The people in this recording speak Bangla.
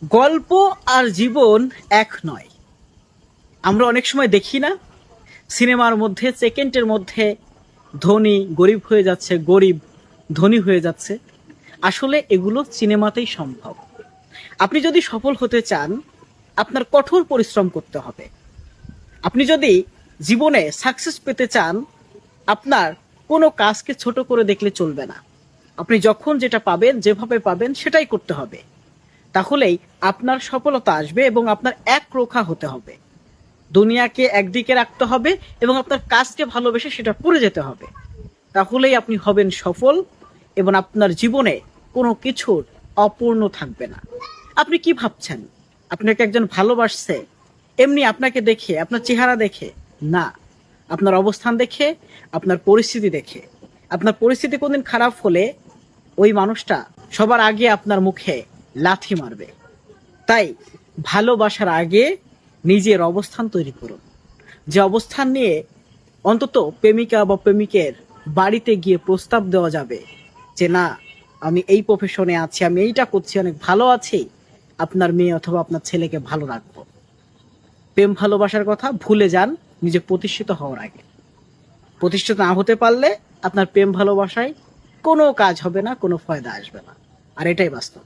গল্প আর জীবন এক নয়। আমরা অনেক সময় দেখি না, সিনেমার মধ্যে সেকেন্ডের মধ্যে ধনী গরিব হয়ে যাচ্ছে, গরিব ধনী হয়ে যাচ্ছে। আসলে এগুলো সিনেমাতেই সম্ভব। আপনি যদি সফল হতে চান, আপনার কঠোর পরিশ্রম করতে হবে। আপনি যদি জীবনে সাকসেস পেতে চান, আপনার কোনো কাজকে ছোট করে দেখলে চলবে না। আপনি যখন যেটা পাবেন, যেভাবে পাবেন সেটাই করতে হবে। তাহলেই আপনার সফলতা আসবে এবং আপনার একরোখা হতে হবে। দুনিয়াকে একদিকে রাখতে হবে এবং আপনার কাজকে ভালোবেসে সেটা করে যেতে হবে। তাহলেই আপনি হবেন সফল এবং আপনার জীবনে কোনো কিছুর অপূর্ণ থাকবে না। আপনি কি ভাবছেন আপনাকে একজন ভালোবাসছে এমনি আপনাকে দেখে, আপনার চেহারা দেখে? না, আপনার অবস্থান দেখে, আপনার পরিস্থিতি দেখে। আপনার পরিস্থিতি কোনদিন খারাপ হলে ওই মানুষটা সবার আগে আপনার মুখে লাথি মারবে। তাই ভালোবাসার আগে নিজের অবস্থান তৈরি করুন, যে অবস্থান নিয়ে অন্তত প্রেমিকা বা প্রেমিকের বাড়িতে গিয়ে প্রস্তাব দেওয়া যাবে যে না, আমি এই প্রফেশনে আছি, আমি এইটা করছি, অনেক ভালো আছি, আপনার মেয়ে অথবা আপনার ছেলেকে ভালো রাখবো। প্রেম ভালোবাসার কথা ভুলে যান নিজে প্রতিষ্ঠিত হওয়ার আগে। প্রতিষ্ঠিত না হতে পারলে আপনার প্রেম ভালোবাসায় কোনো কাজ হবে না, কোনো ফায়দা আসবে না। আর এটাই বাস্তব।